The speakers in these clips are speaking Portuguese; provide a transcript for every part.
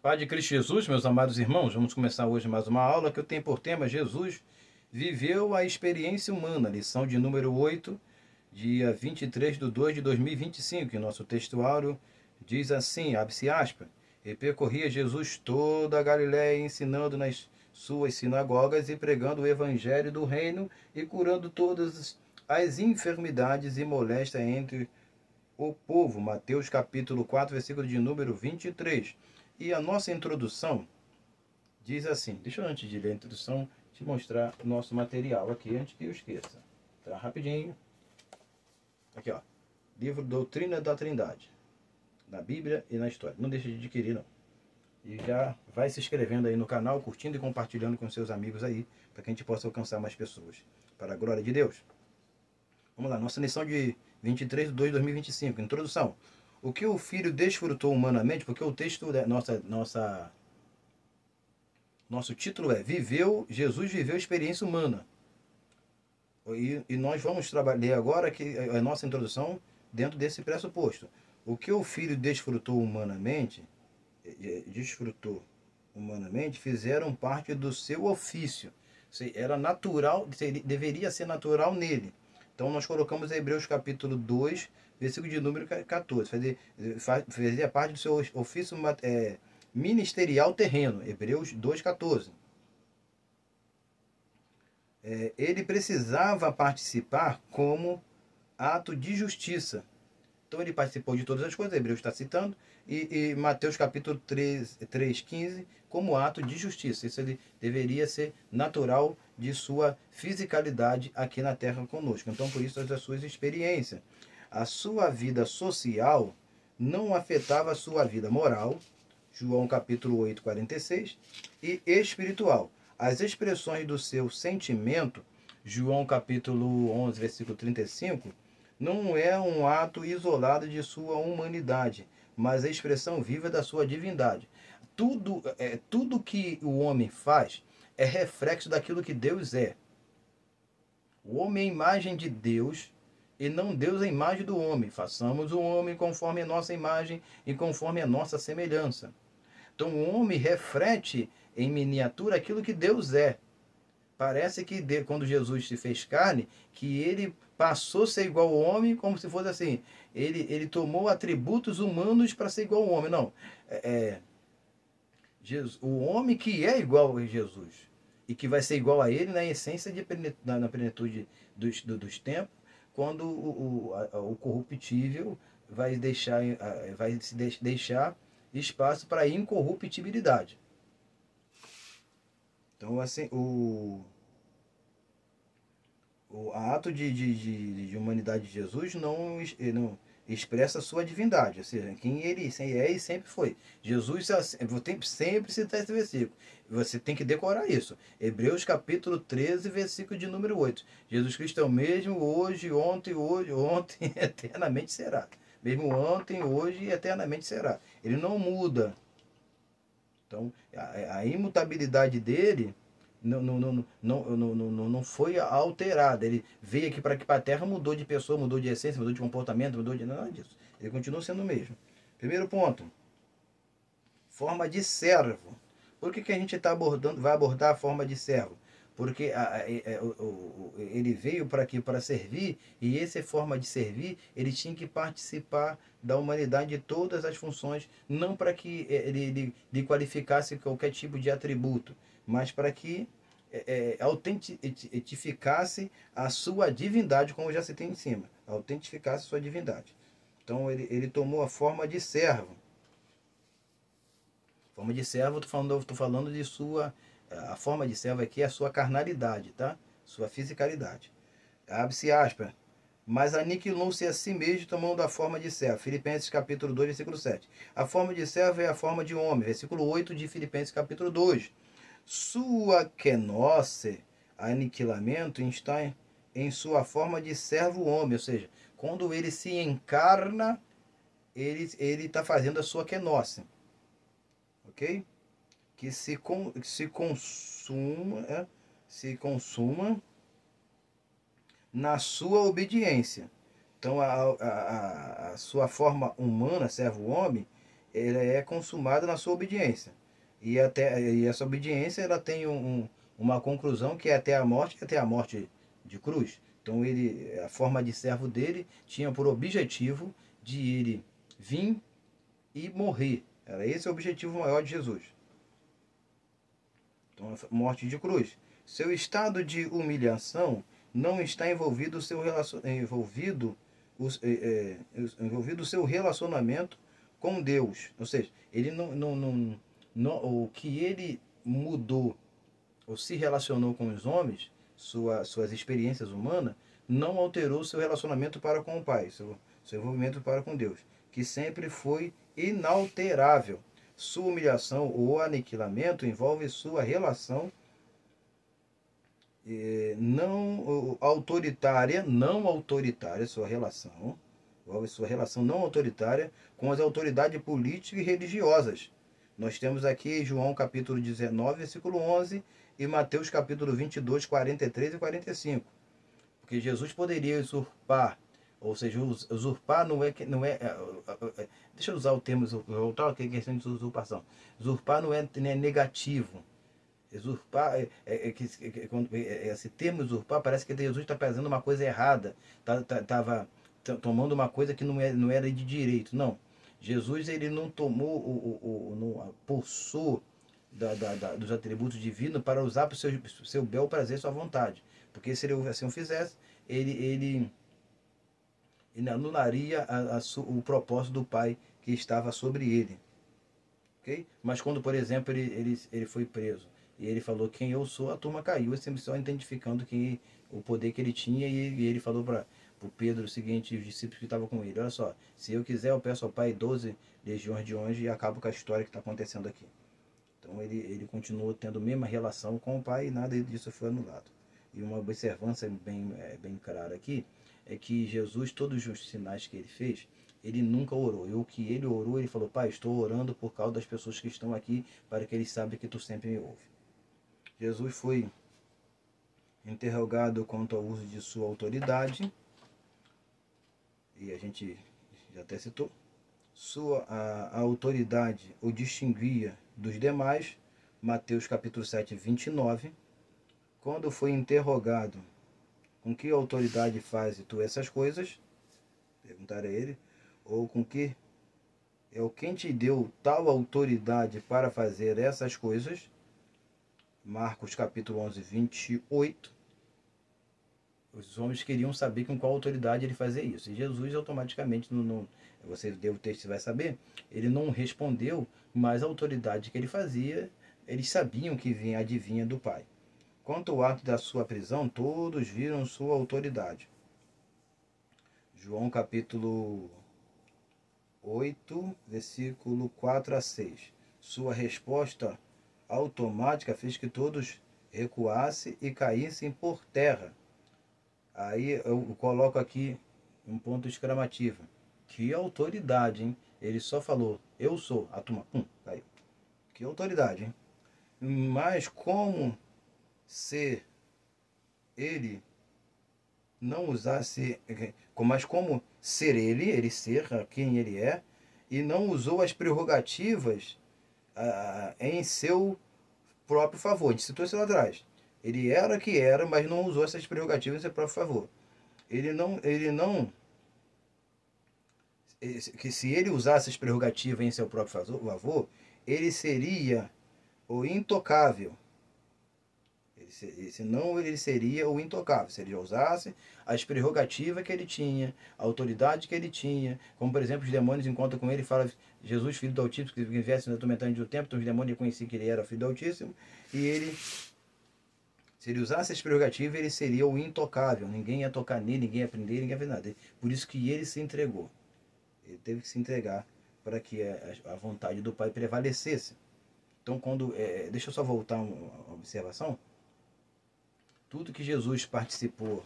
Pai de Cristo Jesus, meus amados irmãos, vamos começar hoje mais uma aula que eu tenho por tema Jesus viveu a experiência humana, lição de número 8, dia 23/2/2025, e nosso textuário diz assim, abre-se aspas, e percorria Jesus toda a Galiléia, ensinando nas suas sinagogas e pregando o evangelho do reino e curando todas as enfermidades e moléstia entre o povo. Mateus capítulo 4, versículo de número 23. E a nossa introdução diz assim, deixa eu antes de ler a introdução, te mostrar o nosso material aqui, antes que eu esqueça. Tá, rapidinho. Aqui, ó. Livro Doutrina da Trindade. Na Bíblia e na História. Não deixe de adquirir, não. E já vai se inscrevendo aí no canal, curtindo e compartilhando com seus amigos aí, para que a gente possa alcançar mais pessoas. Para a glória de Deus. Vamos lá, nossa lição de 23/2/2025. Introdução. O que o Filho desfrutou humanamente, porque o texto, nosso título é Jesus viveu experiência humana. E nós vamos trabalhar agora que a nossa introdução dentro desse pressuposto. O que o Filho desfrutou humanamente, fizeram parte do seu ofício. Era natural, deveria ser natural nele. Então nós colocamos Hebreus capítulo 2, versículo de número 14. Fazia parte do seu ofício ministerial terreno. Hebreus 2,14. Ele precisava participar como ato de justiça. Então ele participou de todas as coisas, Hebreus está citando, e Mateus capítulo 3,15, como ato de justiça. Isso ele deveria ser natural de sua fisicalidade aqui na terra conosco. Então por isso as suas experiências. A sua vida social não afetava a sua vida moral, João capítulo 8, 46, e espiritual. As expressões do seu sentimento, João capítulo 11, versículo 35, não é um ato isolado de sua humanidade, mas a expressão viva da sua divindade. Tudo que o homem faz é reflexo daquilo que Deus é. O homem é a imagem de Deus e não Deus é a imagem do homem. Façamos o homem conforme a nossa imagem e conforme a nossa semelhança. Então o homem reflete em miniatura aquilo que Deus é. Parece que quando Jesus se fez carne, que ele passou a ser igual ao homem, como se fosse assim. Ele tomou atributos humanos para ser igual ao homem. Não. O homem que é igual a Jesus e que vai ser igual a ele na essência, na plenitude dos tempos, quando o corruptível vai deixar espaço para a incorruptibilidade. Então, assim, o ato de humanidade de Jesus não expressa a sua divindade, ou seja, quem ele é e sempre foi. Jesus, vou sempre citar esse versículo, você tem que decorar isso. Hebreus capítulo 13, versículo de número 8. Jesus Cristo é o mesmo hoje, ontem, eternamente será. Mesmo ontem, hoje e eternamente será. Ele não muda. Então, a imutabilidade dele não foi alterada. Ele veio aqui para a Terra, mudou de pessoa, mudou de essência, mudou de comportamento, mudou de nada disso. Ele continua sendo o mesmo. Primeiro ponto. Forma de servo. Por que a gente vai abordar a forma de servo? Porque ele veio para aqui para servir, e essa forma de servir, ele tinha que participar da humanidade de todas as funções, não para que ele qualificasse qualquer tipo de atributo, mas para que autentificasse a sua divindade, como eu já citei em cima, autentificasse a sua divindade. Então ele tomou a forma de servo. Forma de servo, estou falando de sua... A forma de servo aqui é a sua carnalidade, tá? Sua fisicalidade. Abre-se aspas. Mas aniquilou-se a si mesmo, tomando a forma de servo. Filipenses capítulo 2, versículo 7. A forma de servo é a forma de homem. Versículo 8 de Filipenses capítulo 2. Sua kenosse, aniquilamento, está em sua forma de servo homem. Ou seja, quando ele se encarna, ele está fazendo a sua kenosse. Ok? Que se consuma na sua obediência. Então a sua forma humana, servo-homem, ela é consumada na sua obediência. E essa obediência ela tem uma conclusão que é até a morte de cruz. Então a forma de servo dele tinha por objetivo de ele vir e morrer. Era esse o objetivo maior de Jesus. Então, morte de cruz. Seu estado de humilhação não está envolvido envolvido o seu relacionamento com Deus. Ou seja, ele o que ele mudou ou se relacionou com os homens, suas experiências humanas, não alterou seu relacionamento para com o Pai, seu envolvimento para com Deus, que sempre foi inalterável. Sua humilhação ou aniquilamento envolve sua relação não autoritária, envolve sua relação não autoritária com as autoridades políticas e religiosas. Nós temos aqui João capítulo 19, versículo 11 e Mateus capítulo 22, 43 e 45. Porque Jesus poderia usurpar, ou seja, usurpar não é deixa eu usar o termo usurpar, que é questão de usurpação. Usurpar não é negativo. Usurpar, esse termo usurpar parece que Jesus está fazendo uma coisa errada, estava tomando uma coisa que não era de direito. Não, Jesus ele não tomou não possou dos atributos divinos para usar para o seu bel prazer, sua vontade. Porque se ele assim o fizesse, ele anularia o propósito do Pai que estava sobre ele. Okay? Mas quando, por exemplo, ele foi preso e ele falou quem eu sou, a turma caiu, sempre só identificando o poder que ele tinha, e ele falou para o Pedro o seguinte, os discípulos que estavam com ele: olha só, se eu quiser eu peço ao Pai 12 legiões de anjos e acabo com a história que está acontecendo aqui. Então ele continuou tendo a mesma relação com o Pai e nada disso foi anulado. E uma observância bem clara aqui é que Jesus, todos os sinais que ele fez, ele nunca orou. E o que ele orou, ele falou: Pai, estou orando por causa das pessoas que estão aqui, para que eles saibam que tu sempre me ouve. Jesus foi interrogado quanto ao uso de sua autoridade, e a gente já até citou. A autoridade o distinguia dos demais, Mateus capítulo 7, 29. Quando foi interrogado com que autoridade fazes tu essas coisas, perguntaram a ele, ou com que quem te deu tal autoridade para fazer essas coisas, Marcos capítulo 11, 28, os homens queriam saber com qual autoridade ele fazia isso. E Jesus automaticamente, você deu o texto, você vai saber, ele não respondeu, mas a autoridade que ele fazia, eles sabiam que adivinha do Pai. Quanto ao ato da sua prisão, todos viram sua autoridade. João capítulo 8, versículo 4 a 6. Sua resposta automática fez que todos recuassem e caíssem por terra. Aí eu coloco aqui um ponto exclamativo. Que autoridade, hein? Ele só falou, eu sou. A turma, caiu. Que autoridade, hein? Mas como se ele não usasse, mas como ser ele ser quem ele é, e não usou as prerrogativas em seu próprio favor. A gente citou isso lá atrás. Ele era que era, mas não usou essas prerrogativas em seu próprio favor. Que se ele usasse as prerrogativas em seu próprio favor, ele seria o intocável. Senão ele seria o intocável. Se ele usasse as prerrogativas que ele tinha, a autoridade que ele tinha, como por exemplo os demônios encontram com ele e falam: Jesus, filho do Altíssimo, que viesse na atormentando do tempo. Então os demônios reconheciam que ele era filho do Altíssimo, e ele, se ele usasse as prerrogativas, ele seria o intocável. Ninguém ia tocar nele, ninguém ia prender, ninguém ia fazer nada. Por isso que ele se entregou. Ele teve que se entregar para que a vontade do Pai prevalecesse. Então, deixa eu só voltar uma observação. Tudo que Jesus participou,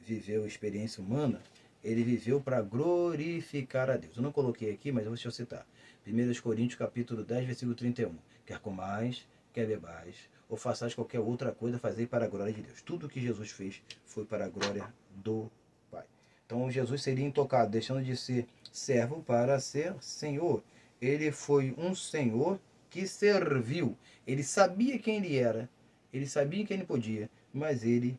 viveu experiência humana, ele viveu para glorificar a Deus. Eu não coloquei aqui, mas eu vou citar. 1 Coríntios capítulo 10, versículo 31. Quer comais, quer bebais, ou façais qualquer outra coisa, fazei para a glória de Deus. Tudo que Jesus fez foi para a glória do Pai. Então Jesus seria intocado, deixando de ser servo para ser senhor. Ele foi um senhor que serviu. Ele sabia quem ele era, ele sabia quem ele podia, mas ele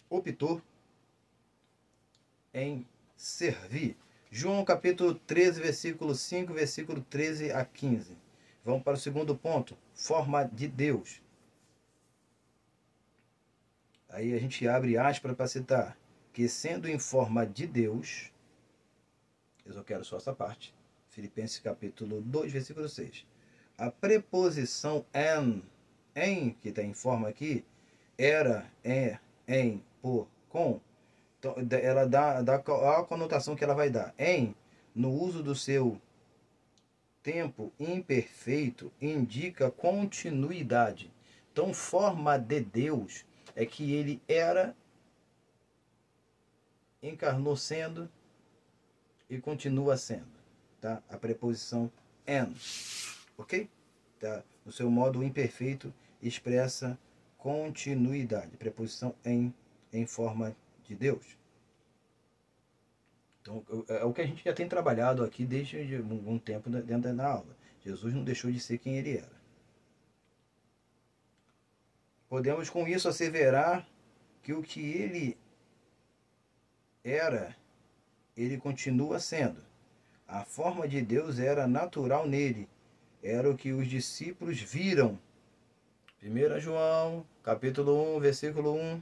optou em servir. João capítulo 13, versículo 5, versículo 13 a 15. Vamos para o segundo ponto, forma de Deus. Aí a gente abre aspas para citar, que sendo em forma de Deus, eu só quero só essa parte, Filipenses capítulo 2, versículo 6. A preposição em, que está em forma aqui, era, em, por, com, então, ela dá a conotação que ela vai dar. Em, no uso do seu tempo imperfeito, indica continuidade. Então, forma de Deus é que ele era, encarnou sendo e continua sendo. Tá? A preposição en. Ok? Tá? No seu modo imperfeito, expressa continuidade. Preposição em forma de Deus. Então, é o que a gente já tem trabalhado aqui desde algum tempo dentro da aula. Jesus não deixou de ser quem ele era. Podemos com isso asseverar que o que ele era, ele continua sendo. A forma de Deus era natural nele. Era o que os discípulos viram. 1 João, capítulo 1, versículo 1.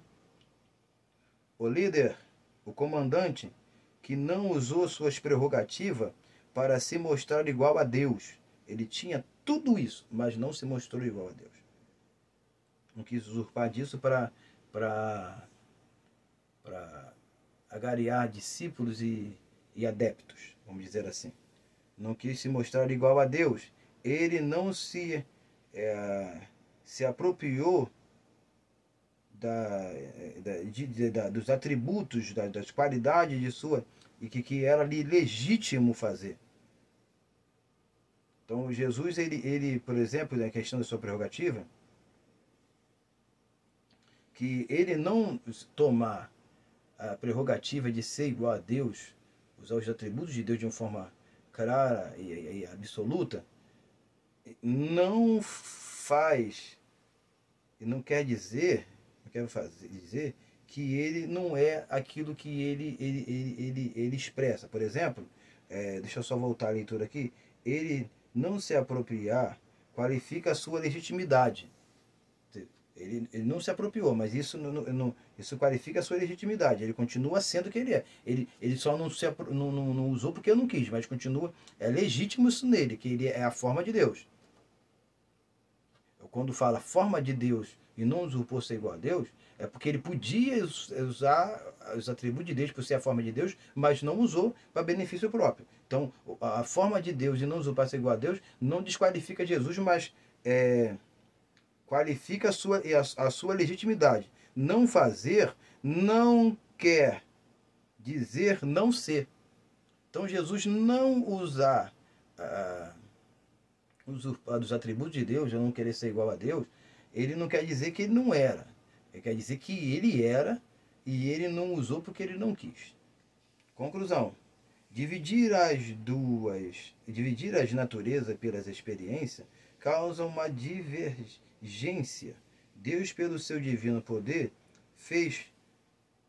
O líder, o comandante, que não usou suas prerrogativas para se mostrar igual a Deus. Ele tinha tudo isso, mas não se mostrou igual a Deus. Não quis usurpar disso para agariar discípulos e adeptos, vamos dizer assim. Não quis se mostrar igual a Deus. Ele não se apropriou dos atributos, das qualidades de sua, e que era ali legítimo fazer. Então Jesus, ele por exemplo, na questão da sua prerrogativa, que ele não tomar a prerrogativa de ser igual a Deus, usar os atributos de Deus de uma forma clara e absoluta, não faz, e não quer dizer, dizer que ele não é aquilo que ele expressa. Por exemplo, deixa eu só voltar a leitura aqui, ele não se apropriar qualifica a sua legitimidade. Ele não se apropriou, mas isso qualifica a sua legitimidade. Ele continua sendo o que ele é. Ele só não usou porque eu não quis, mas continua. É legítimo isso nele, que ele é a forma de Deus. Quando fala forma de Deus e não usurpou ser igual a Deus, é porque ele podia usar os atributos de Deus por ser a forma de Deus, mas não usou para benefício próprio. Então, a forma de Deus e não usurpar ser igual a Deus não desqualifica Jesus, mas qualifica a sua legitimidade. Não fazer não quer dizer não ser. Então Jesus não usar dos atributos de Deus, eu não querer ser igual a Deus, ele não quer dizer que ele não era. Ele quer dizer que ele era e ele não usou porque ele não quis. Conclusão. Dividir as naturezas pelas experiências causa uma divergência. Deus, pelo seu divino poder, fez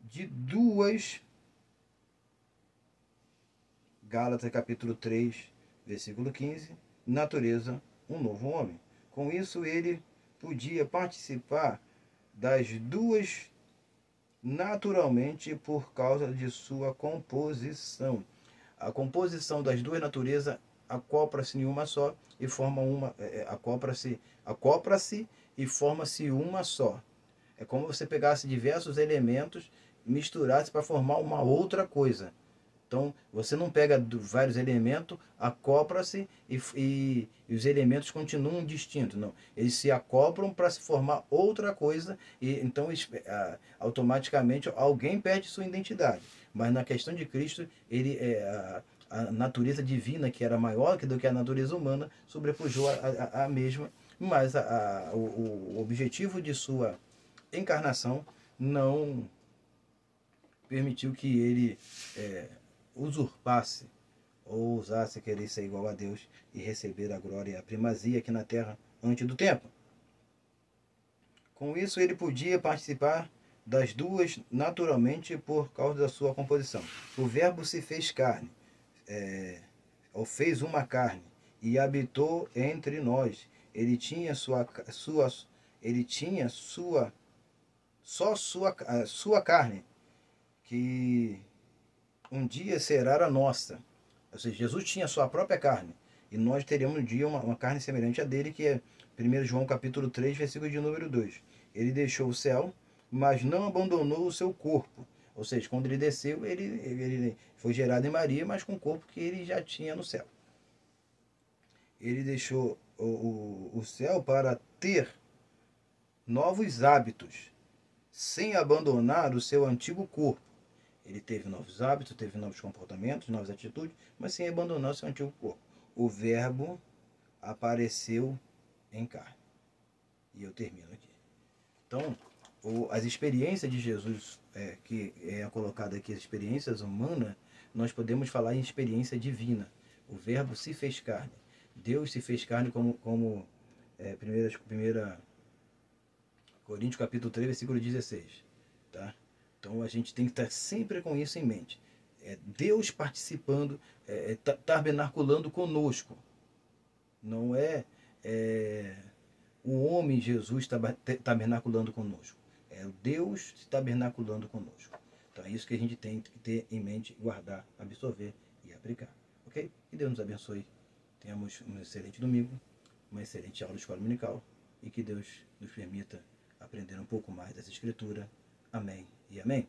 de duas, Gálatas capítulo 3, versículo 15, natureza, um novo homem. Com isso, ele podia participar das duas naturalmente por causa de sua composição. A composição das duas naturezas acopla-se em uma só e forma uma, acopla-se e forma-se uma só. É como você pegasse diversos elementos, misturasse para formar uma outra coisa. Então, você não pega vários elementos, acopla-se e os elementos continuam distintos. Não, eles se acoplam para se formar outra coisa e então automaticamente alguém perde sua identidade. Mas na questão de Cristo, a natureza divina, que era maior do que a natureza humana, sobrepujou a mesma, mas o objetivo de sua encarnação não permitiu que ele usurpasse ou ousasse querer ser igual a Deus e receber a glória e a primazia aqui na terra antes do tempo. Com isso, ele podia participar das duas naturalmente por causa da sua composição. O Verbo se fez carne, ou fez uma carne, e habitou entre nós. Ele tinha sua carne, que um dia será a nossa. Ou seja, Jesus tinha sua própria carne, e nós teremos um dia uma carne semelhante a dele, que é 1 João capítulo 3, versículo de número 2. Ele deixou o céu, mas não abandonou o seu corpo. Ou seja, quando ele desceu, ele foi gerado em Maria, mas com o corpo que ele já tinha no céu. Ele deixou o céu para ter novos hábitos, sem abandonar o seu antigo corpo. Ele teve novos hábitos, teve novos comportamentos, novas atitudes, mas sem abandonar o seu antigo corpo. O Verbo apareceu em carne. E eu termino aqui. Então, as experiências de Jesus, que é colocada aqui, as experiências humanas, nós podemos falar em experiência divina. O Verbo se fez carne. Deus se fez carne como 1 Coríntios capítulo 3, versículo 16. Tá? Então a gente tem que estar sempre com isso em mente. Deus participando, tabernaculando conosco. Não é o homem Jesus tabernaculando conosco. É o Deus tabernaculando conosco. Então é isso que a gente tem que ter em mente, guardar, absorver e aplicar. Ok? Que Deus nos abençoe. Tenhamos um excelente domingo, uma excelente aula de escola dominical e que Deus nos permita aprender um pouco mais dessa escritura. Amém e amém.